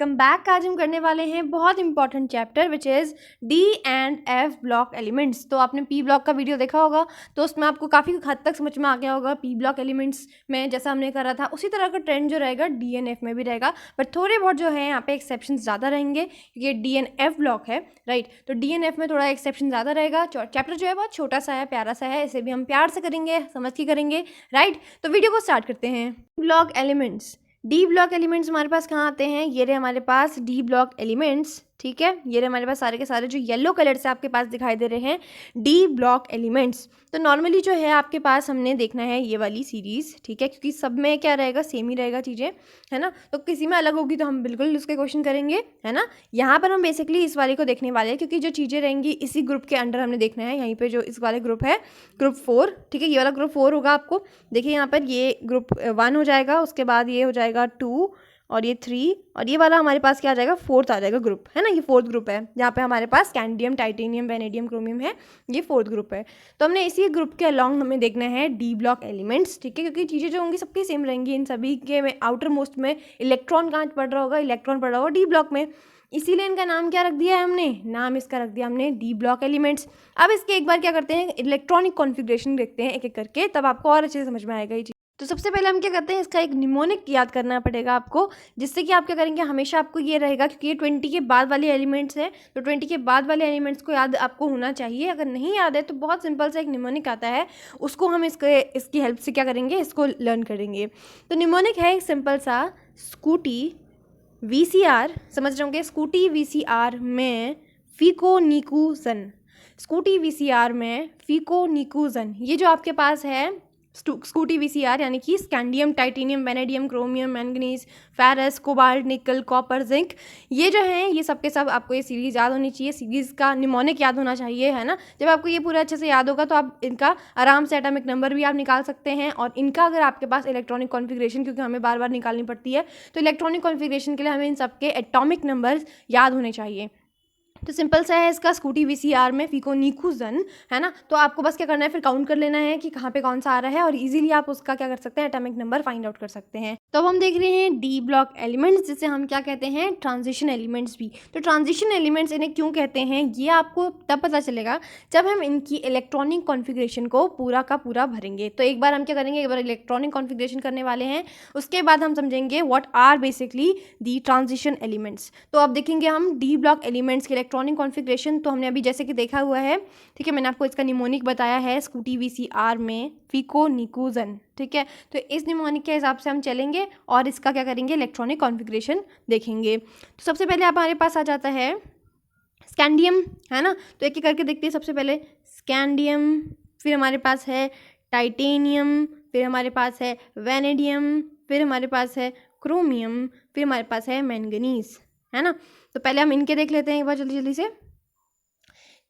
Welcome back. आज हम करने वाले हैं बहुत important chapter which is D and F block elements. तो आपने पी ब्लॉक का वीडियो देखा होगा तो उसमें आपको काफ़ी हद तक समझ में आ गया होगा पी ब्लॉक एलिमेंट्स में जैसा हमने करा था उसी तरह का ट्रेंड जो रहेगा डी एन एफ में भी रहेगा, बट थोड़े बहुत जो है यहाँ पे एक्सेप्शन ज़्यादा रहेंगे क्योंकि डी एन एफ ब्लॉक है, राइट। तो डी एन एफ में थोड़ा एक्सेप्शन ज़्यादा रहेगा। चैप्टर जो है बहुत छोटा सा है, प्यारा सा है, इसे भी हम प्यार से करेंगे, समझ के करेंगे, राइट। तो वीडियो को स्टार्ट करते हैं। Block elements, D block elements हमारे पास कहाँ आते हैं? ये रहे हमारे पास डी ब्लॉक एलिमेंट्स, ठीक है। ये रहे हमारे पास सारे के सारे जो येलो कलर से आपके पास दिखाई दे रहे हैं डी ब्लॉक एलिमेंट्स। तो नॉर्मली जो है आपके पास हमने देखना है ये वाली सीरीज़, ठीक है, क्योंकि सब में क्या रहेगा, सेम ही रहेगा चीज़ें, है ना। तो किसी में अलग होगी तो हम बिल्कुल उसके क्वेश्चन करेंगे, है ना। यहाँ पर हम बेसिकली इस वाले को देखने वाले हैं क्योंकि जो चीज़ें रहेंगी इसी ग्रुप के अंडर हमने देखना है। यहीं पर जो इस वाले ग्रुप है ग्रुप 4, ठीक है, ये वाला ग्रुप 4 होगा। आपको देखिए यहाँ पर ये ग्रुप 1 हो जाएगा, उसके बाद ये हो जाएगा 2 और ये 3 और ये वाला हमारे पास क्या आ जाएगा, 4th आ जाएगा ग्रुप, है ना। ये 4th ग्रुप है जहाँ पे हमारे पास स्कैंडियम, टाइटेनियम, वेनेडियम, क्रोमियम है, ये 4th ग्रुप है। तो हमने इसी ग्रुप के अलॉन्ग हमें देखना है डी ब्लॉक एलिमेंट्स, ठीक है, क्योंकि चीज़ें जो होंगी सबकी सेम रहेंगी। इन सभी के में आउटर मोस्ट में इलेक्ट्रॉन कहाँ पड़ रहा होगा, इलेक्ट्रॉन पड़ रहा होगा डी ब्लॉक में, इसीलिए इनका नाम क्या रख दिया है हमने, नाम इसका रख दिया हमने डी ब्लॉक एलिमेंट्स। अब इसके एक बार क्या करते हैं, इलेक्ट्रॉनिक कॉन्फ़िगरेशन देखते हैं एक एक करके, तब आपको और अच्छे से समझ में आएगा ये चीज़। तो सबसे पहले हम क्या करते हैं, इसका एक निमोनिक याद करना पड़ेगा आपको, जिससे कि आप क्या करेंगे, हमेशा आपको ये रहेगा क्योंकि ये 20 के बाद वाले एलिमेंट्स हैं, तो 20 के बाद वाले एलिमेंट्स को याद आपको होना चाहिए। अगर नहीं याद है तो बहुत सिंपल सा एक निमोनिक आता है, उसको हम इसकी हेल्प से क्या करेंगे, इसको लर्न करेंगे। तो निमोनिक है एक सिंपल सा, स्कूटी VCR, समझ रहे होंगे, स्कूटी VCR में फीकोनिकुजन, स्कूटी VCR में फीकोनिकुजन, ये जो आपके पास है स्कूटी VCR यानी कि scandium, titanium, vanadium, chromium, manganese, ferrous, cobalt, निकल, कॉपर, जिंक, ये जो हैं ये सब के सब आपको ये सीरीज़ याद होनी चाहिए, सीरीज़ का निमोनिक याद होना चाहिए, है ना। जब आपको ये पूरा अच्छे से याद होगा तो आप इनका आराम से एटॉमिक नंबर भी आप निकाल सकते हैं, और इनका अगर आपके पास इलेक्ट्रॉनिक कॉन्फ़िगरेशन, क्योंकि हमें बार बार निकालनी पड़ती है, तो इलेक्ट्रॉनिक कॉन्फ़िगरेशन के लिए हमें इन सब के एटॉमिक नंबर्स याद होने चाहिए। तो सिंपल सा है इसका, स्कूटी VCR में फीकोनिकुजन, है ना। तो आपको बस क्या करना है, फिर काउंट कर लेना है कि कहाँ पे कौन सा आ रहा है, और इजीली आप उसका क्या कर सकते हैं, एटॉमिक नंबर फाइंड आउट कर सकते हैं। तो अब हम देख रहे हैं डी ब्लॉक एलिमेंट्स, जिसे हम क्या कहते हैं, ट्रांजिशन एलिमेंट्स भी। तो ट्रांजिशन एलिमेंट्स इन्हें क्यों कहते हैं, ये आपको तब पता चलेगा जब हम इनकी इलेक्ट्रॉनिक कॉन्फ़िगरेशन को पूरा का पूरा भरेंगे। तो एक बार हम क्या करेंगे, एक बार इलेक्ट्रॉनिक कॉन्फ़िगरेशन करने वाले हैं, उसके बाद हम समझेंगे what are basically the transition elements. तो अब देखेंगे हम डी ब्लॉक एलिमेंट्स के इलेक्ट्रॉनिक कॉन्फ़िगरेशन। तो हमने अभी जैसे कि देखा हुआ है, ठीक है, मैंने आपको इसका निमोनिक बताया है, स्कूटी VCR में फीकोनिकुजन, ठीक है। तो इस निमोनिक के हिसाब से हम चलेंगे और इसका क्या करेंगे, इलेक्ट्रॉनिक कॉन्फ़िगरेशन देखेंगे। तो सबसे पहले हमारे पास आ जाता है स्कैंडियम, है ना। तो एक एक करके देखते हैं। सबसे पहले स्कैंडियम, फिर हमारे पास है टाइटेनियम, फिर हमारे पास है वेनेडियम, फिर हमारे पास है क्रोमियम, फिर हमारे पास है मैंगनीज, है ना। तो पहले हम इनके देख लेते हैं एक बार जल्दी जल्दी से।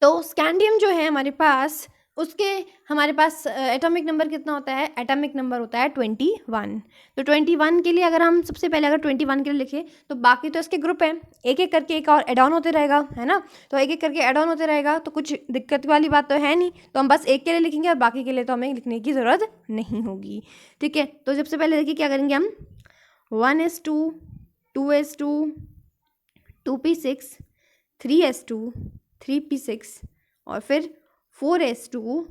तो स्कैंडियम जो है हमारे पास, उसके हमारे पास एटॉमिक नंबर कितना होता है, एटॉमिक नंबर होता है 21। तो 21 के लिए अगर हम सबसे पहले अगर 21 के लिए लिखें तो बाकी तो इसके ग्रुप हैं, एक एक करके एक और एड ऑन होते रहेगा, है ना। तो एक एक करके एड ऑन होते रहेगा, तो कुछ दिक्कत वाली बात तो है नहीं, तो हम बस एक के लिए लिखेंगे और बाकी के लिए तो हमें लिखने की ज़रूरत नहीं होगी, ठीक है। तो सबसे पहले देखिए क्या करेंगे हम, 1s2, 2s2, 2p6, 3s2, 3p6 और फिर 4s2,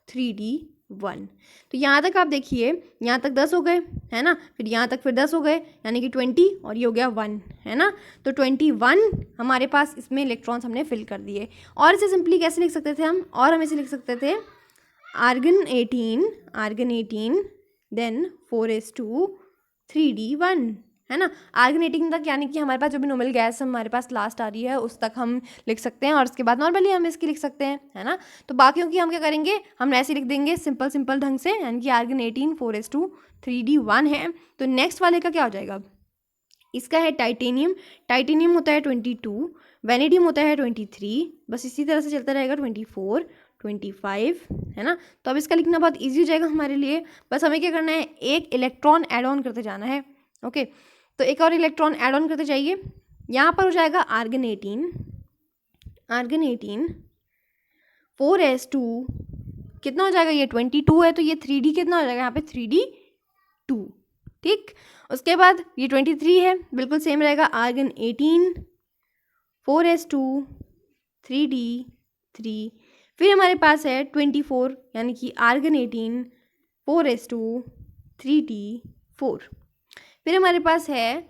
3d1। तो यहाँ तक आप देखिए, यहाँ तक 10 हो गए, है ना, फिर यहाँ तक फिर 10 हो गए, यानी कि 20 और ये हो गया 1, है ना। तो 21 हमारे पास इसमें इलेक्ट्रॉन्स हमने फिल कर दिए। और इसे सिंपली कैसे लिख सकते थे हम, और हम इसे लिख सकते थे आर्गन 18 देन 4s2, 3d1, है ना। आर्गन 18 तक, यानी कि हमारे पास जो भी नॉर्मल गैस हमारे पास लास्ट आ रही है उस तक हम लिख सकते हैं, और उसके बाद नॉर्मली हम इसकी लिख सकते हैं, है ना। तो बाकियों की हम क्या करेंगे, हम ऐसे लिख देंगे सिंपल ढंग से, यानी कि आर्गन 18, 4s2, 3d1 है। तो नेक्स्ट वाले का क्या हो जाएगा, इसका है टाइटेनियम, टाइटेनियम होता है 22, वेनेडियम होता है 23, बस इसी तरह से चलता रहेगा 24, 25, है ना। तो अब इसका लिखना बहुत ईजी हो जाएगा हमारे लिए, बस हमें क्या करना है, एक इलेक्ट्रॉन एड ऑन करते जाना है, ओके। तो एक और इलेक्ट्रॉन ऐड ऑन करते जाइए, यहाँ पर हो जाएगा आर्गन 18, 4s2 कितना हो जाएगा, ये 22 है, तो ये 3d कितना हो जाएगा यहाँ पे, 3d2, ठीक। उसके बाद ये 23 है, बिल्कुल सेम रहेगा, आर्गन 18 4s2 3d3। फिर हमारे पास है 24 यानी कि आर्गन 18 4s2 3d4। फिर हमारे पास है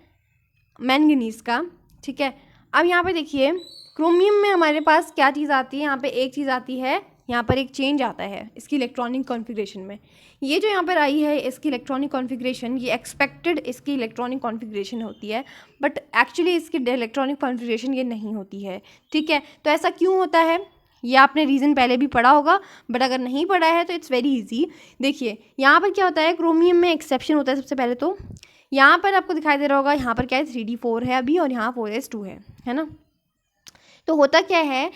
मैंगनीज का, ठीक है। अब यहाँ पे देखिए क्रोमियम में हमारे पास क्या चीज़ आती है, यहाँ पे एक चीज़ आती है, यहाँ पर एक चेंज आता है इसकी इलेक्ट्रॉनिक कॉन्फ़िगरेशन में। ये जो यहाँ पर आई है इसकी इलेक्ट्रॉनिक कॉन्फ़िगरेशन, ये एक्सपेक्टेड इसकी इलेक्ट्रॉनिक कॉन्फ़िगरेशन होती है, बट एक्चुअली इसकी इलेक्ट्रॉनिक कॉन्फ़िगरेशन ये नहीं होती है, ठीक है। तो ऐसा क्यों होता है, ये आपने रीज़न पहले भी पढ़ा होगा, बट अगर नहीं पढ़ा है तो इट्स वेरी इजी। देखिए यहाँ पर क्या होता है, क्रोमियम में एक्सेप्शन होता है। सबसे पहले तो यहाँ पर आपको दिखाई दे रहा होगा, यहाँ पर क्या है 3d4 है अभी और यहाँ 4s2 है ना। तो होता क्या है,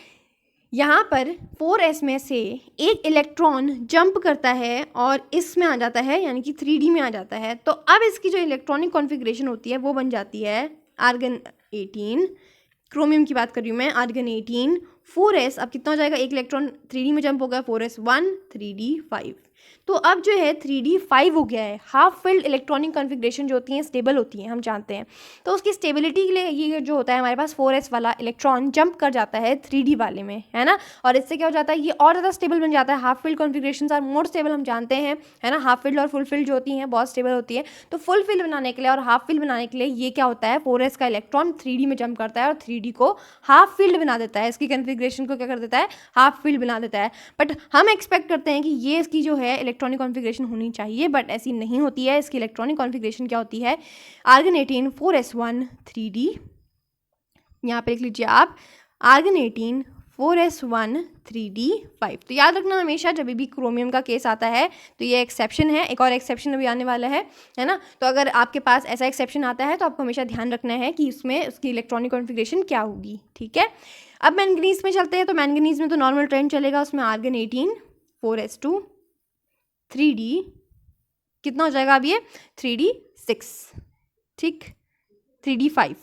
यहाँ पर 4s में से एक इलेक्ट्रॉन जंप करता है और इसमें आ जाता है, यानी कि 3d में आ जाता है। तो अब इसकी जो इलेक्ट्रॉनिक कॉन्फ़िगरेशन होती है वो बन जाती है आर्गन 18, क्रोमियम की बात कर रही हूँ मैं, आर्गन 18 4s। अब कितना हो जाएगा, एक इलेक्ट्रॉन 3d में जंप होगा, 4s1 3d5। तो अब जो है 3d5 हो गया है। हाफ फिल्ड इलेक्ट्रॉनिक कॉन्फ़िगरेशन जो होती हैं स्टेबल होती हैं, हम जानते हैं। तो उसकी स्टेबिलिटी के लिए ये जो होता है हमारे पास 4s वाला इलेक्ट्रॉन जंप कर जाता है 3d वाले में, है ना। और इससे क्या हो जाता है, ये और ज़्यादा स्टेबल बन जाता है। Half filled configurations are more stable, हम जानते हैं, है ना। हाफ फिल्ड और फुल फिल्ड जो होती हैं बहुत स्टेबल होती है। तो फुल फिल्ड बनाने के लिए और हाफ फिल्ड बनाने के लिए ये क्या होता है, 4s का इलेक्ट्रॉन 3d में जंप करता है और 3d को हाफ फील्ड बना देता है, इसकी कॉन्फ़िगरेशन को क्या कर देता है, हाफ फील्ड बना देता है। बट हम एक्सपेक्ट करते हैं कि ये इसकी जो है इलेक्ट्रॉनिक कॉन्फ़िगरेशन होनी चाहिए, बट ऐसी नहीं होती है। इसकी इलेक्ट्रॉनिक कॉन्फ़िगरेशन क्या होती है, आर्गन 18 4s1 3d, यहाँ पे लिख लीजिए आप, आर्गन 18 4s1 3d5। तो याद रखना हमेशा जब भी क्रोमियम का केस आता है तो ये एक्सेप्शन है। एक और एक्सेप्शन अभी आने वाला है ना। तो अगर आपके पास ऐसा एक्सेप्शन आता है तो आपको हमेशा ध्यान रखना है कि उसमें उसकी इलेक्ट्रॉनिक कॉन्फ़िगरेशन क्या होगी, ठीक है। अब मैंगनीज में चलते हैं। तो मैंगनीज में तो नॉर्मल ट्रेंड चलेगा, उसमें आर्गन 18 4s2 3d, कितना हो जाएगा अब ये 3d6, ठीक, 3d5,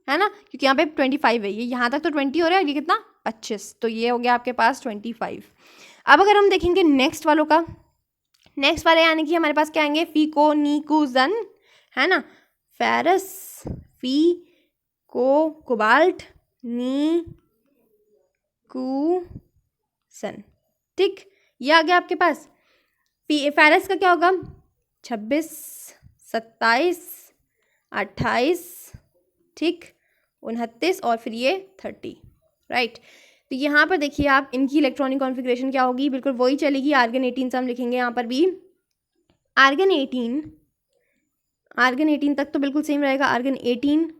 है ना, क्योंकि यहाँ पे 25 है, ये यहाँ तक तो 20 हो रहा है, ये कितना 25, तो ये हो गया आपके पास 25। अब अगर हम देखेंगे नेक्स्ट वालों का, नेक्स्ट वाले यानी कि हमारे पास क्या आएंगे, फीको नीकूजन, है ना, फेरस फी को कोबाल्ट नी कू सन, ठीक, ये आ गया आपके पास। फेरस का क्या होगा, 26 27 28, ठीक, 29 और फिर ये 30, राइट। तो यहाँ पर देखिए आप, इनकी इलेक्ट्रॉनिक कॉन्फ़िगरेशन क्या होगी, बिल्कुल वही चलेगी। आर्गन 18 से हम लिखेंगे यहाँ पर भी आर्गन 18 तक तो बिल्कुल सेम रहेगा। आर्गन 18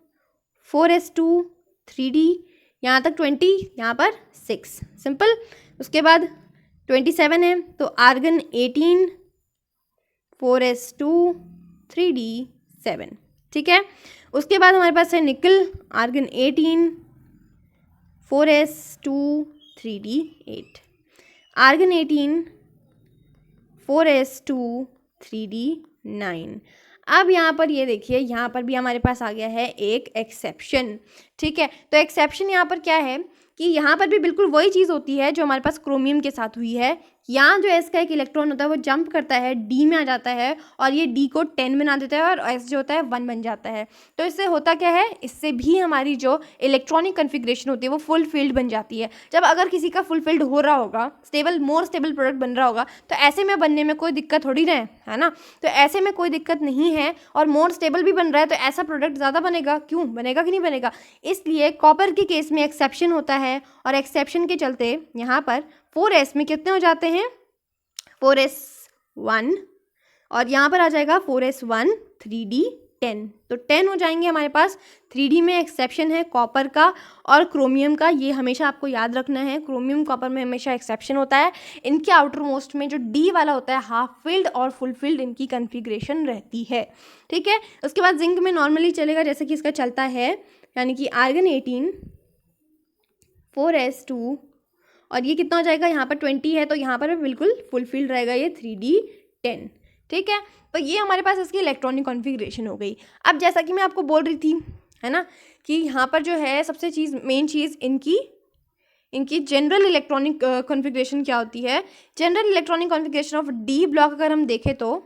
4s2 3d, यहाँ तक 20, यहाँ पर 6, सिंपल। उसके बाद 27 है तो आर्गन 18 4s2 3d7, ठीक है। उसके बाद हमारे पास है निकल, argon 18 4s2 3d8, argon 18 4s2 3d9। अब यहाँ पर ये देखिए, यहाँ पर भी हमारे पास आ गया है एक एक्सेप्शन, ठीक है। तो एक्सेप्शन यहाँ पर क्या है कि यहाँ पर भी बिल्कुल वही चीज़ होती है जो हमारे पास क्रोमियम के साथ हुई है। यहाँ जो एस का एक इलेक्ट्रॉन होता है वो जंप करता है, डी में आ जाता है और ये डी को 10 बना देता है और एस जो होता है 1 बन जाता है। तो इससे होता क्या है, इससे भी हमारी जो इलेक्ट्रॉनिक कन्फिग्रेशन होती है वो फुल फील्ड बन जाती है। जब अगर किसी का फुल फील्ड हो रहा होगा, स्टेबल मोर स्टेबल प्रोडक्ट बन रहा होगा, तो ऐसे में बनने में कोई दिक्कत थोड़ी ना है ना। तो ऐसे में कोई दिक्कत नहीं है और मोर स्टेबल भी बन रहा है, तो ऐसा प्रोडक्ट ज़्यादा बनेगा, क्यों बनेगा कि नहीं बनेगा। इसलिए कॉपर के केस में एक्सेप्शन होता है और एक्सेप्शन के चलते यहाँ पर 4s में कितने हो जाते हैं, 4s1 और यहाँ पर आ जाएगा 4s1 3d10, तो 10 हो जाएंगे हमारे पास। 3d में एक्सेप्शन है कॉपर का और क्रोमियम का, ये हमेशा आपको याद रखना है। क्रोमियम कॉपर में हमेशा एक्सेप्शन होता है। इनके आउटर मोस्ट में जो डी वाला होता है हाफ फील्ड और फुल फील्ड इनकी कन्फिग्रेशन रहती है, ठीक है। उसके बाद जिंक में नॉर्मली चलेगा जैसे कि इसका चलता है, यानी कि आर्गन 18 4s2 और ये कितना हो जाएगा, यहाँ पर 20 है तो यहाँ पर बिल्कुल फुल फील्ड रहेगा ये 3d10, ठीक है। तो ये हमारे पास इसकी इलेक्ट्रॉनिक कॉन्फ़िगरेशन हो गई। अब जैसा कि मैं आपको बोल रही थी, है ना, कि यहाँ पर जो है सबसे मेन चीज़ इनकी जनरल इलेक्ट्रॉनिक कॉन्फ़िगरेशन क्या होती है। General electronic configuration of D block अगर हम देखें तो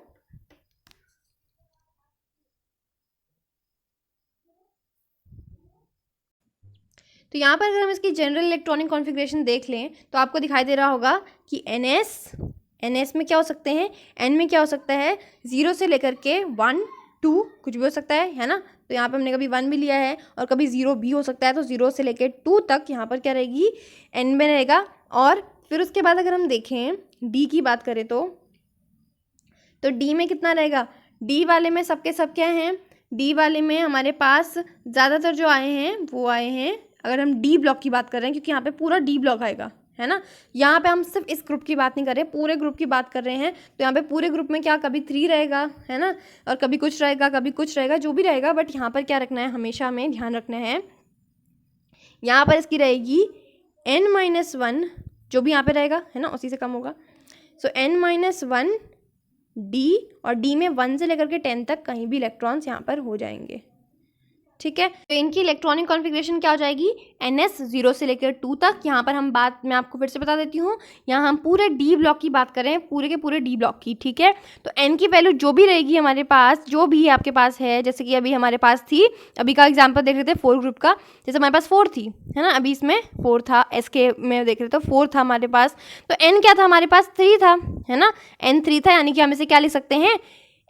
तो यहाँ पर अगर हम इसकी जनरल इलेक्ट्रॉनिक कॉन्फ़िगरेशन देख लें तो आपको दिखाई दे रहा होगा कि NS में क्या हो सकते हैं, N में क्या हो सकता है, 0 से लेकर के 1 2 कुछ भी हो सकता है ना। तो यहाँ पे हमने कभी 1 भी लिया है और कभी 0 भी हो सकता है, तो 0 से लेकर 2 तक यहाँ पर क्या रहेगी, N में रहेगा। और फिर उसके बाद अगर हम देखें D की बात करें तो D में कितना रहेगा, D वाले में सबके सब क्या हैं, D वाले में हमारे पास ज़्यादातर जो आए हैं वो आए हैं, अगर हम D ब्लॉक की बात कर रहे हैं क्योंकि यहाँ पे पूरा D ब्लॉक आएगा, है ना। यहाँ पे हम सिर्फ इस ग्रुप की बात नहीं कर रहे, पूरे ग्रुप की बात कर रहे हैं। तो यहाँ पे पूरे ग्रुप में क्या कभी 3 रहेगा, है ना, और कभी कुछ रहेगा, कभी कुछ रहेगा, जो भी रहेगा। बट यहाँ पर क्या रखना है, हमेशा हमें ध्यान रखना है, यहाँ पर इसकी रहेगी N-1 जो भी यहाँ पे रहेगा, है ना, उसी से कम होगा। सो N-1 D, और D में 1 से लेकर के 10 तक कहीं भी इलेक्ट्रॉन्स यहाँ पर हो जाएंगे, ठीक है। तो इनकी इलेक्ट्रॉनिक कॉन्फ़िगरेशन क्या हो जाएगी, NS 0 से लेकर 2 तक। यहाँ पर हम बात, मैं आपको फिर से बता देती हूँ, यहाँ हम पूरे D ब्लॉक की बात करें, पूरे के पूरे D ब्लॉक की, ठीक है। तो N की वैल्यू जो भी रहेगी हमारे पास, जो भी आपके पास है, जैसे कि अभी हमारे पास थी, अभी का एग्जाम्पल देख रहे थे 4 ग्रुप का, जैसे हमारे पास 4 थी, है ना, अभी इसमें 4 था, SK में देख रहे थे 4 था हमारे पास। तो N क्या था हमारे पास, 3 था, है ना, N 3 था, यानी कि हम इसे क्या लिख सकते हैं,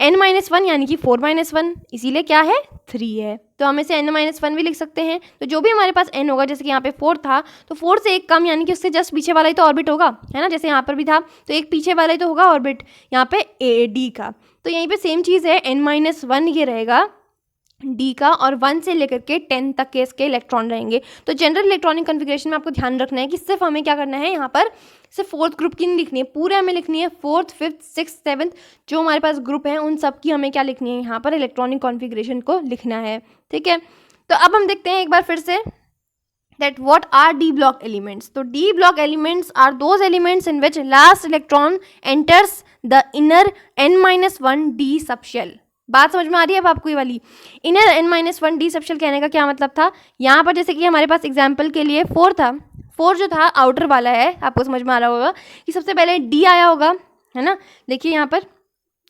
N-1 यानी कि 4-1, इसीलिए क्या है, 3 है। तो हम इसे N-1 भी लिख सकते हैं। तो जो भी हमारे पास N होगा, जैसे कि यहाँ पे 4 था, तो 4 से एक कम, यानी कि उससे जस्ट पीछे वाला ही तो ऑर्बिट होगा, है ना, जैसे यहाँ पर भी था, तो एक पीछे वाला ही तो होगा ऑर्बिट यहाँ पे AD का। तो यहीं पे सेम चीज़ है, N-1 ये रहेगा D का, और 1 से लेकर के 10 तक के इसके इलेक्ट्रॉन रहेंगे। तो जनरल इलेक्ट्रॉनिक कॉन्फ़िगरेशन में आपको ध्यान रखना है कि सिर्फ हमें क्या करना है, यहाँ पर सिर्फ 4th ग्रुप की नहीं लिखनी है, पूरे हमें लिखनी है 4th 5th 6th 7th जो हमारे पास ग्रुप है उन सब की हमें क्या लिखनी है, यहाँ पर इलेक्ट्रॉनिक कॉन्फ़िगरेशन को लिखना है, ठीक है। तो अब हम देखते हैं एक बार फिर से that what are D block elements. तो D block elements are those elements in which last electron enters the inner N-1 D subshell. बात समझ में आ रही है अब आपको ये वाली, इनर N-1 D सबशेल कहने का क्या मतलब था। यहाँ पर जैसे कि हमारे पास एग्जाम्पल के लिए 4 था, 4 जो था आउटर वाला है, आपको समझ में आ रहा होगा कि सबसे पहले D आया होगा, है ना। देखिए यहाँ पर,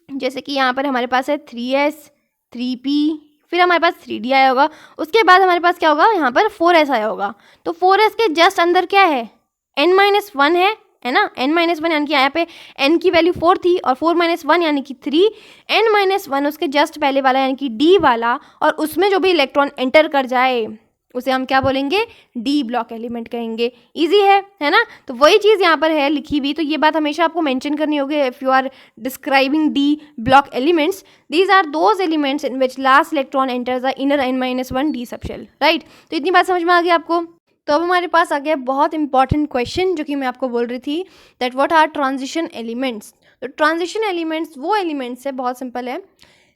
जैसे कि यहाँ पर हमारे पास है 3S 3P, फिर हमारे पास 3D आया होगा, उसके बाद हमारे पास क्या होगा, यहाँ पर 4S आया होगा। तो 4S के जस्ट अंदर क्या है, N-1 है ना, N-1 यानी कि यहाँ पे N की वैल्यू 4 थी और 4-1 यानी कि 3, N-1 उसके जस्ट पहले वाला यानी कि D वाला, और उसमें जो भी इलेक्ट्रॉन एंटर कर जाए उसे हम क्या बोलेंगे, D ब्लॉक एलिमेंट कहेंगे। इजी है ना। तो वही चीज़ यहाँ पर है लिखी हुई, तो ये बात हमेशा आपको मेंशन करनी होगी if you are describing D block elements, these are those elements in which last electron enters the inner N-1 D subshell, right. तो इतनी बात समझ में आ गई आपको। तो अब हमारे पास आ गया बहुत इंपॉर्टेंट क्वेश्चन जो कि मैं आपको बोल रही थी, that what are transition elements. तो ट्रांजिशन एलिमेंट्स वो एलिमेंट्स है, बहुत सिंपल है,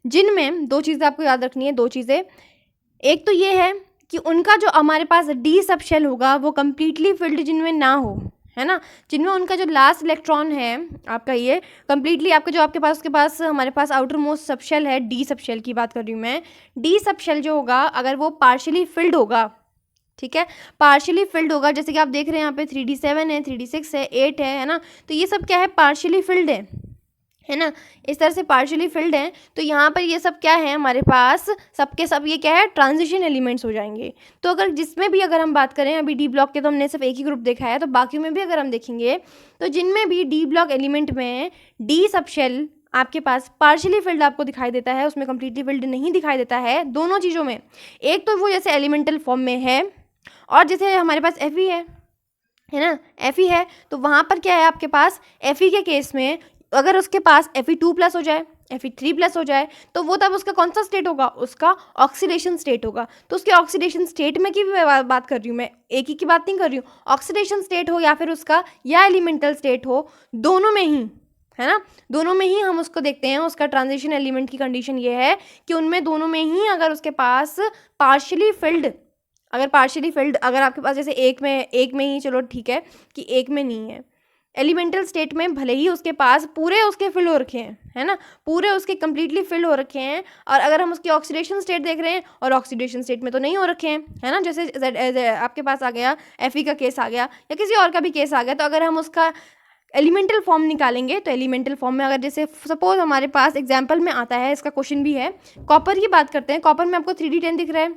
जिनमें दो चीज़ें आपको याद रखनी है, दो चीज़ें। एक तो ये है कि उनका जो हमारे पास डी सबशेल होगा वो कम्प्लीटली फिल्ड जिनमें ना हो, है ना, जिनमें उनका जो लास्ट इलेक्ट्रॉन है आपका ये कम्प्लीटली आपका जो आपके पास उसके पास हमारे पास आउटर मोस्ट सबशेल है, डी सबशेल की बात कर रही हूँ मैं। डी सबशेल जो होगा अगर वो पार्शियली फिल्ड होगा, ठीक है, पार्शियली फिल्ड होगा, जैसे कि आप देख रहे हैं यहाँ पे 3D7 है, 3D6 है, 8 है ना, तो ये सब क्या है, पार्शियली फिल्ड है ना, इस तरह से पार्शियली फिल्ड है। तो यहाँ पर ये सब क्या है हमारे पास, सबके सब ये क्या है, ट्रांजिशन एलिमेंट्स हो जाएंगे। तो अगर जिसमें भी अगर हम बात करें, अभी डी ब्लॉक के तो हमने सिर्फ एक ही ग्रुप देखा है, तो बाकी में भी अगर हम देखेंगे तो जिनमें भी डी ब्लॉक एलिमेंट में डी सबशेल आपके पास पार्शियली फिल्ड आपको दिखाई देता है, उसमें कम्प्लीटली फिल्ड नहीं दिखाई देता है, दोनों चीज़ों में, एक तो वो जैसे एलिमेंटल फॉर्म में है, और जैसे हमारे पास Fe है ना, Fe है, तो वहाँ पर क्या है आपके पास, Fe के केस में अगर उसके पास Fe2+ हो जाए, Fe3+ हो जाए, तो वो तब उसका कौन सा स्टेट होगा, उसका ऑक्सीडेशन स्टेट होगा। तो उसके ऑक्सीडेशन स्टेट में की भी बात कर रही हूँ मैं, एक ही की बात नहीं कर रही हूँ, ऑक्सीडेशन स्टेट हो या फिर उसका या एलिमेंटल स्टेट हो, दोनों में ही, है ना, दोनों में ही हम उसको देखते हैं। उसका ट्रांजिशन एलिमेंट की कंडीशन ये है कि उनमें दोनों में ही अगर उसके पास पार्शियली फिल्ड, अगर आपके पास जैसे एक में ही, चलो ठीक है कि एक में नहीं है, एलिमेंटल स्टेट में भले ही उसके पास पूरे उसके फिल हो रखे हैं, है ना, पूरे उसके कम्प्लीटली फिल हो रखे हैं, और अगर हम उसकी ऑक्सीडेशन स्टेट देख रहे हैं और ऑक्सीडेशन स्टेट में तो नहीं हो रखे हैं, है ना, जैसे आपके पास आ गया Fe का केस आ गया या किसी और का भी केस आ गया, तो अगर हम उसका एलिमेंटल फॉर्म निकालेंगे तो एलिमेंटल फॉर्म में अगर जैसे सपोज हमारे पास एग्जाम्पल में आता है, इसका क्वेश्चन भी है, कॉपर की बात करते हैं, कॉपर में आपको 3D10 दिख रहा है,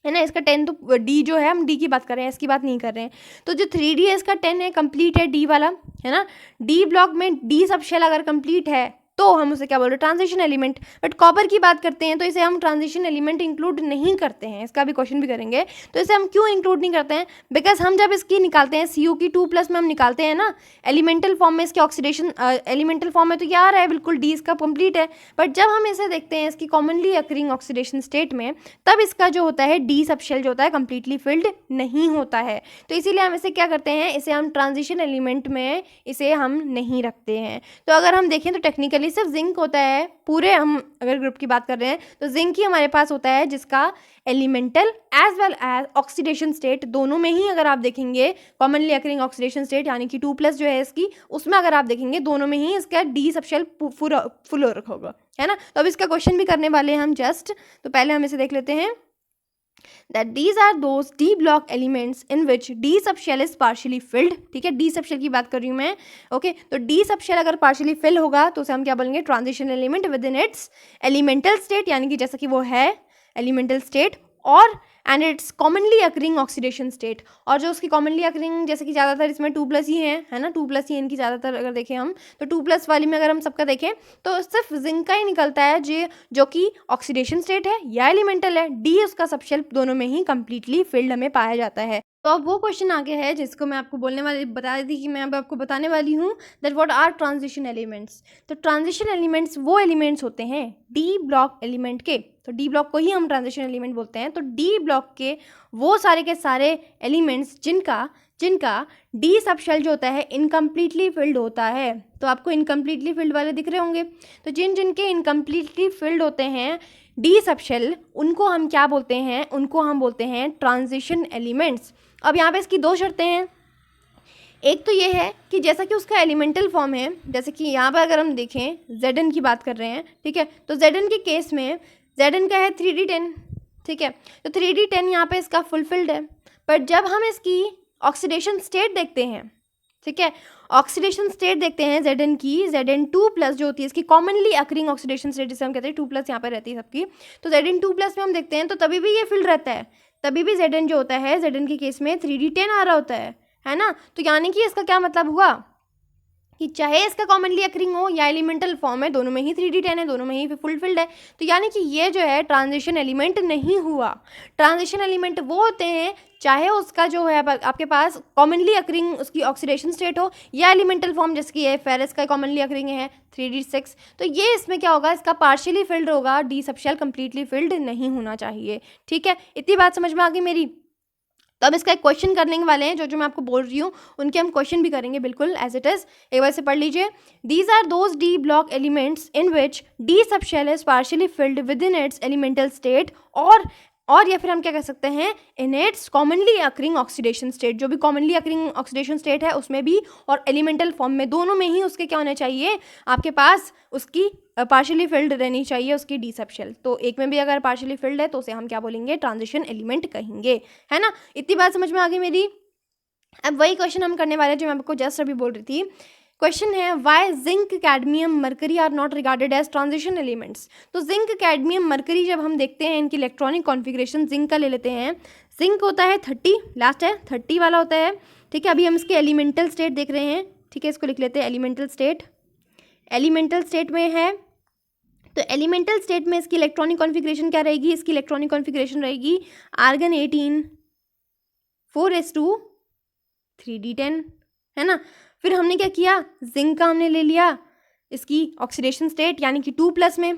है ना। इसका 10 तो डी जो है, हम डी की बात कर रहे हैं, इसकी बात नहीं कर रहे हैं। तो जो 3D है इसका 10 है, कंप्लीट है डी वाला, है ना। डी ब्लॉक में डी सब शेल अगर कंप्लीट है तो हम उसे क्या बोल रहे हैं, ट्रांजिशन एलिमेंट। बट कॉपर की बात करते हैं तो इसे हम ट्रांजिशन एलिमेंट इंक्लूड नहीं करते हैं। इसका भी क्वेश्चन भी करेंगे, तो इसे हम क्यों इंक्लूड नहीं करते हैं, बिकॉज हम जब इसकी निकालते हैं सी की 2+ में हम निकालते हैं ना, एलिमेंटल फॉर्म में इसके ऑक्सीडेशन, एलिमेंटल फॉर्म में तो क्या आ रहा है, बिल्कुल डी इसका कंप्लीट है। बट जब हम इसे देखते हैं इसकी कॉमनली अकरिंग ऑक्सीडेशन स्टेट में, तब इसका जो होता है डी सब शेल जो होता है कंप्लीटली फिल्ड नहीं होता है। तो इसीलिए हम इसे क्या करते हैं, इसे हम ट्रांजिशन एलिमेंट में इसे हम नहीं रखते हैं। तो अगर हम देखें तो टेक्निकली सिर्फ जिंक होता है पूरे, हम अगर ग्रुप की बात कर रहे हैं तो जिंक ही हमारे पास होता है जिसका elemental as well as oxidation state दोनों में ही, अगर आप देखेंगे कॉमनली अकरिंग ऑक्सीडेशन स्टेट यानी कि 2+ जो है इसकी, उसमें अगर आप देखेंगे दोनों में ही इसका डी सब शेल फुल हो रखा होगा, है ना। तो अब इसका क्वेश्चन भी करने वाले हैं हम जस्ट, तो पहले हम इसे देख लेते हैं that these are those d block elements in which d subshell is partially filled। ठीक है, d subshell की बात कर रही हूँ मैं, ओके। तो d subshell अगर partially fill होगा तो उसे हम क्या बोलेंगे, transition element with in its elemental state, यानी कि जैसा कि वो है एलिमेंटल स्टेट, और and it's commonly occurring oxidation state. और जो उसकी कॉमनली अकरिंग, जैसे कि ज़्यादातर इसमें 2+ ही है ना, 2+ ही इनकी ज़्यादातर अगर देखें हम, तो 2+ वाली में अगर हम सबका देखें तो सिर्फ जिंक का ही निकलता है जो कि ऑक्सीडेशन स्टेट है या एलिमेंटल है। डी उसका सब शेल दोनों में ही कंप्लीटली फिल्ड हमें पाया जाता है। तो अब वो क्वेश्चन आगे है जिसको मैं आपको बता दी कि मैं अब आपको बताने वाली हूँ that what are transition elements. तो ट्रांजिशन एलिमेंट्स वो एलिमेंट्स होते हैं डी ब्लॉक एलिमेंट के, तो डी ब्लॉक को ही हम ट्रांजिशन एलिमेंट बोलते हैं। तो डी ब्लॉक के वो सारे के सारे एलिमेंट्स जिनका डी सब शेल जो होता है इनकम्प्लीटली फिल्ड होता है। तो आपको इनकम्प्लीटली फिल्ड वाले दिख रहे होंगे, तो जिनके इनकम्प्लीटली फिल्ड होते हैं डी सब शेल, उनको हम क्या बोलते हैं, उनको हम बोलते हैं ट्रांजिशन एलिमेंट्स। अब यहाँ पे इसकी 2 शर्तें हैं। एक तो ये है कि जैसा कि उसका एलिमेंटल फॉर्म है, जैसे कि यहाँ पर अगर हम देखें Zn की बात कर रहे हैं, ठीक है, तो Zn के केस में Zn का है 3D10, ठीक है, तो 3D10 यहाँ पे इसका फुलफिल्ड है। पर जब हम इसकी ऑक्सीडेशन स्टेट देखते हैं, ठीक है, ऑक्सीडेशन स्टेट देखते हैं Zn की, Zn2+ जो होती है इसकी कॉमनली अकरिंग ऑक्सीडेशन स्टेट जिसे हम कहते हैं 2+ यहाँ पर रहती है सबकी, तो Zn2+ में हम देखते हैं तो तभी भी ये फिल्ड रहता है, तभी भी Zn जो होता है Zn के केस में 3D10 आ रहा होता है ना। तो यानी कि इसका क्या मतलब हुआ कि चाहे इसका कॉमनली अकरिंग हो या एलिमेंटल फॉर्म है, दोनों में ही 3D10 है, दोनों में ही फुलफिल्ड है। तो यानी कि ये जो है ट्रांजिशन एलिमेंट नहीं हुआ। ट्रांजिशन एलिमेंट वो होते हैं चाहे उसका जो है आपके पास कॉमनली अकरिंग उसकी ऑक्सीडेशन स्टेट हो या एलिमेंटल फॉर्म, जैसे कि ये फेरस का कॉमनली अकरिंग है 3D6, तो ये इसमें क्या होगा, इसका पार्शियली फिल्ड होगा, D sub shell completely filled नहीं होना चाहिए। ठीक है, इतनी बात समझ में आ गई मेरी। तो अब इसका एक क्वेश्चन करने वाले हैं, जो मैं आपको बोल रही हूँ उनके हम क्वेश्चन भी करेंगे बिल्कुल एज इट इज़। एक बार से पढ़ लीजिए, these are those D block elements in which D sub shell is partially filled within its elemental state, और या फिर हम क्या कह सकते हैं, in its commonly occurring oxidation state. जो भी कॉमनली अकरिंग ऑक्सीडेशन स्टेट है उसमें भी और एलिमेंटल फॉर्म में, दोनों में ही उसके क्या होने चाहिए, आपके पास उसकी पार्शियली फिल्ड रहनी चाहिए उसकी डी सब शेल। तो एक में भी अगर पार्शियली फिल्ड है तो उसे हम क्या बोलेंगे, ट्रांजिशन एलिमेंट कहेंगे, है ना। इतनी बात समझ में आ गई मेरी। अब वही क्वेश्चन हम करने वाले हैं जो मैं आपको जस्ट अभी बोल रही थी। क्वेश्चन है why zinc cadmium mercury are not regarded as transition elements. तो जिंक कैडमियम मरकरी जब हम देखते हैं इनकी इलेक्ट्रॉनिक कॉन्फ़िगरेशन, जिंक का ले लेते हैं, जिंक होता है 30, लास्ट है 30 वाला होता है, ठीक है। अभी हम इसके एलिमेंटल स्टेट देख रहे हैं, ठीक है, इसको लिख लेते हैं एलिमेंटल स्टेट। एलिमेंटल स्टेट में है, तो एलिमेंटल स्टेट में इसकी इलेक्ट्रॉनिक कॉन्फ़िगरेशन क्या रहेगी, इसकी इलेक्ट्रॉनिक कॉन्फ़िगरेशन रहेगी आर्गन 18 4s2 3d10, है ना। फिर हमने क्या किया, जिंक का हमने ले लिया इसकी ऑक्सीडेशन स्टेट यानी कि 2+ में,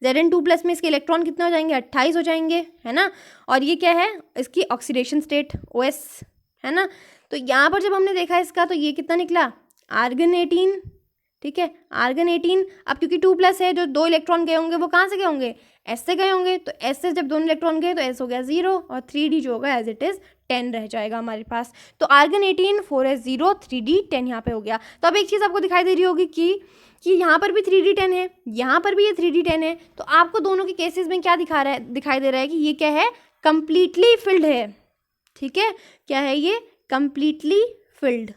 Zn2+ में इसके इलेक्ट्रॉन कितने हो जाएंगे, 28 हो जाएंगे, है ना। और ये क्या है, इसकी ऑक्सीडेशन स्टेट OS, है ना। तो यहाँ पर जब हमने देखा इसका तो ये कितना निकला, आर्गन 18, ठीक है, आर्गन 18। अब क्योंकि 2+ है, जो 2 इलेक्ट्रॉन गए होंगे वो कहाँ से गए होंगे, S से गए होंगे, तो S से जब 2 इलेक्ट्रॉन गए तो S हो गया 0 और 3D जो होगा एज इट इज़ 10 रह जाएगा हमारे पास। तो आर्गन 18 4s0 3D 10 यहाँ पे हो गया। तो अब एक चीज़ आपको दिखाई दे रही होगी कि यहाँ पर भी 3D10 है, यहाँ पर भी ये 3D10 है, तो आपको दोनों के केसेस में क्या दिखाई दे रहा है कि ये क्या है, कंप्लीटली फिल्ड है, ठीक है। क्या है ये, कंप्लीटली फिल्ड,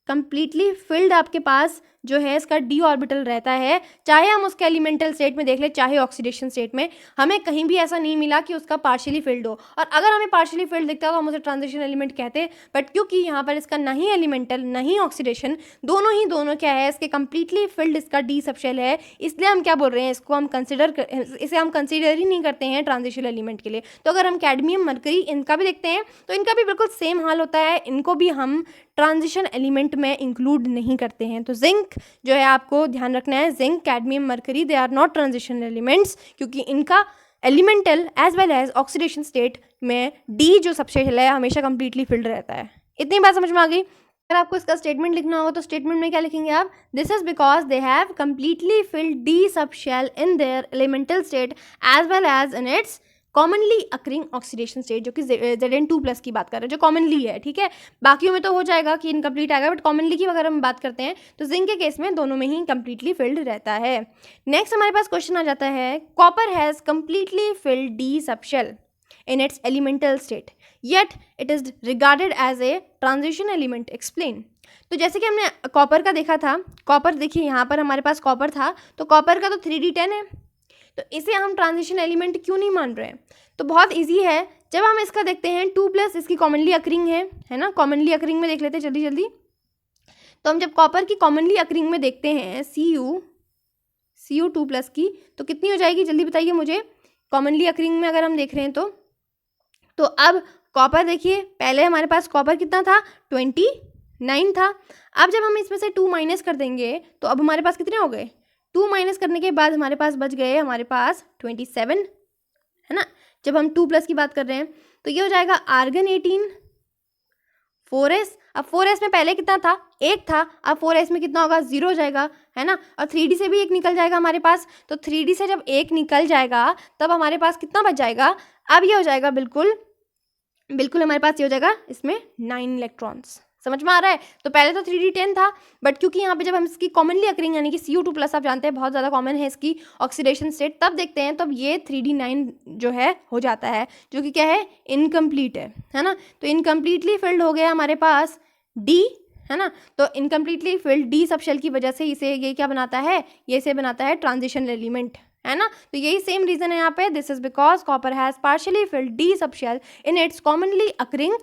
कंप्लीटली फिल्ड आपके पास जो है इसका d ऑर्बिटल रहता है, चाहे हम उसके एलिमेंटल स्टेट में देख ले चाहे ऑक्सीडेशन स्टेट में, हमें कहीं भी ऐसा नहीं मिला कि उसका पार्शियली फिल्ड हो। और अगर हमें पार्शियली फिल्ड दिखता है तो हम उसे ट्रांजिशन एलिमेंट कहते हैं, बट क्योंकि यहाँ पर इसका नहीं एलिमेंटल नहीं ऑक्सीडेशन, दोनों क्या है, इसके कंप्लीटली फिल्ड इसका डी सबशेल है, इसलिए हम क्या बोल रहे हैं, इसको हम इसे हम कंसिडर ही नहीं करते हैं ट्रांजिशन एलिमेंट के लिए। तो अगर हम कैडमियम मरकरी इनका भी देखते हैं तो इनका भी बिल्कुल सेम हाल होता है, इनको भी हम ट्रांजिशन एलिमेंट में इंक्लूड नहीं करते हैं। तो जिंक जो है आपको ध्यान रखना है, zinc cadmium mercury they are not transition elements, क्योंकि इनका elemental as well as oxidation state में डी जो सबशेल है हमेशा कंप्लीटली फिल्ड रहता है। इतनी बात समझ में आ गई। अगर आपको इसका स्टेटमेंट लिखना होगा तो स्टेटमेंट में क्या लिखेंगे आप, this is because they have completely filled D subshell in their elemental state as well as in its commonly occurring oxidation state, जो कि Zn2+ की बात कर रहे हैं, जो कॉमनली है, ठीक है। बाकियों में तो हो जाएगा कि इनकम्प्लीट आएगा, बट कॉमनली की अगर हम बात करते हैं तो जिंक के केस में दोनों में ही कंप्लीटली फिल्ड रहता है। नेक्स्ट हमारे पास क्वेश्चन आ जाता है, copper has completely filled D subshell in its elemental state yet it is regarded as a transition element, explain। तो जैसे कि हमने कॉपर का देखा था, कॉपर देखिए यहाँ पर हमारे पास कॉपर था, तो कॉपर का तो 3d10 है, तो इसे हम ट्रांजिशन एलिमेंट क्यों नहीं मान रहे हैं? तो बहुत इजी है, जब हम इसका देखते हैं 2+ इसकी कॉमनली अकरिंग है ना, कॉमनली अकरिंग में देख लेते हैं जल्दी जल्दी। तो हम जब कॉपर की कॉमनली अकरिंग में देखते हैं Cu2+ की, तो कितनी हो जाएगी जल्दी बताइए मुझे, कॉमनली अकरिंग में अगर हम देख रहे हैं तो अब कॉपर देखिए, पहले हमारे पास कॉपर कितना था, 29 था। अब जब हम इसमें से 2 माइनस कर देंगे तो अब हमारे पास कितने हो गए, 2 माइनस करने के बाद हमारे पास बच गए हमारे पास 27, है ना। जब हम 2+ की बात कर रहे हैं तो ये हो जाएगा आर्गन 18, 4s। अब 4s में पहले कितना था, 1 था, अब 4s में कितना होगा, 0 हो जाएगा, है ना। और 3d से भी 1 निकल जाएगा हमारे पास, तो 3d से जब 1 निकल जाएगा तब हमारे पास कितना बच जाएगा, अब ये हो जाएगा बिल्कुल हमारे पास ये हो जाएगा इसमें 9 इलेक्ट्रॉन्स। समझ में आ रहा है। तो पहले तो 3d10 था, बट क्योंकि यहाँ पे जब हम इसकी कॉमनली अकरिंग यानी कि Cu2+ आप जानते हैं बहुत ज़्यादा कॉमन है इसकी ऑक्सीडेशन स्टेट, तब देखते हैं तब ये 3d9 जो है हो जाता है, जो कि क्या है, इनकम्प्लीट है ना। तो इनकम्प्लीटली फिल्ड हो गया हमारे पास डी, है ना। तो इनकम्प्लीटली फिल्ड डी सबशेल की वजह से इसे ये क्या बनाता है, ये इसे बनाता है ट्रांजिशन एलिमेंट, है ना। तो यही सेम रीजन है यहाँ पे, this is because copper has partially field D subshell in its commonly occurring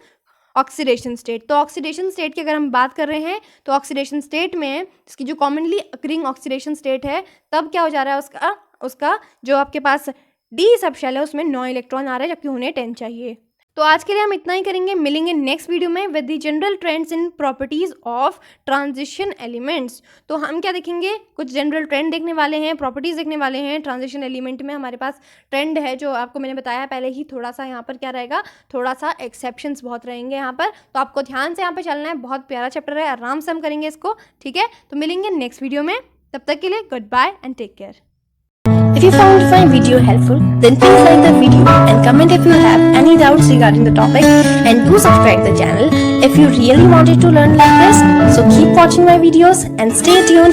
oxidation state. तो ऑक्सीडेशन स्टेट की अगर हम बात कर रहे हैं तो ऑक्सीडेशन स्टेट में इसकी जो कॉमनली अकरिंग ऑक्सीडेशन स्टेट है, तब क्या हो जा रहा है, उसका जो आपके पास डी सबशेल है उसमें 9 इलेक्ट्रॉन आ रहे हैं, जबकि उन्हें 10 चाहिए। तो आज के लिए हम इतना ही करेंगे, मिलेंगे नेक्स्ट वीडियो में with the general trends in properties of transition elements. तो हम क्या देखेंगे, कुछ जनरल ट्रेंड देखने वाले हैं, प्रॉपर्टीज देखने वाले हैं। ट्रांजिशन एलिमेंट में हमारे पास ट्रेंड है जो आपको मैंने बताया पहले ही, थोड़ा सा यहाँ पर क्या रहेगा, थोड़ा सा एक्सेप्शंस बहुत रहेंगे यहाँ पर, तो आपको ध्यान से यहाँ पर चलना है। बहुत प्यारा चैप्टर है, आराम से हम करेंगे इसको, ठीक है। तो मिलेंगे नेक्स्ट वीडियो में, तब तक के लिए good bye and take care. If you found my video helpful, then please like the video and comment if you have any doubts regarding the topic, and do subscribe the channel if you really wanted to learn like this. So keep watching my videos and stay tuned.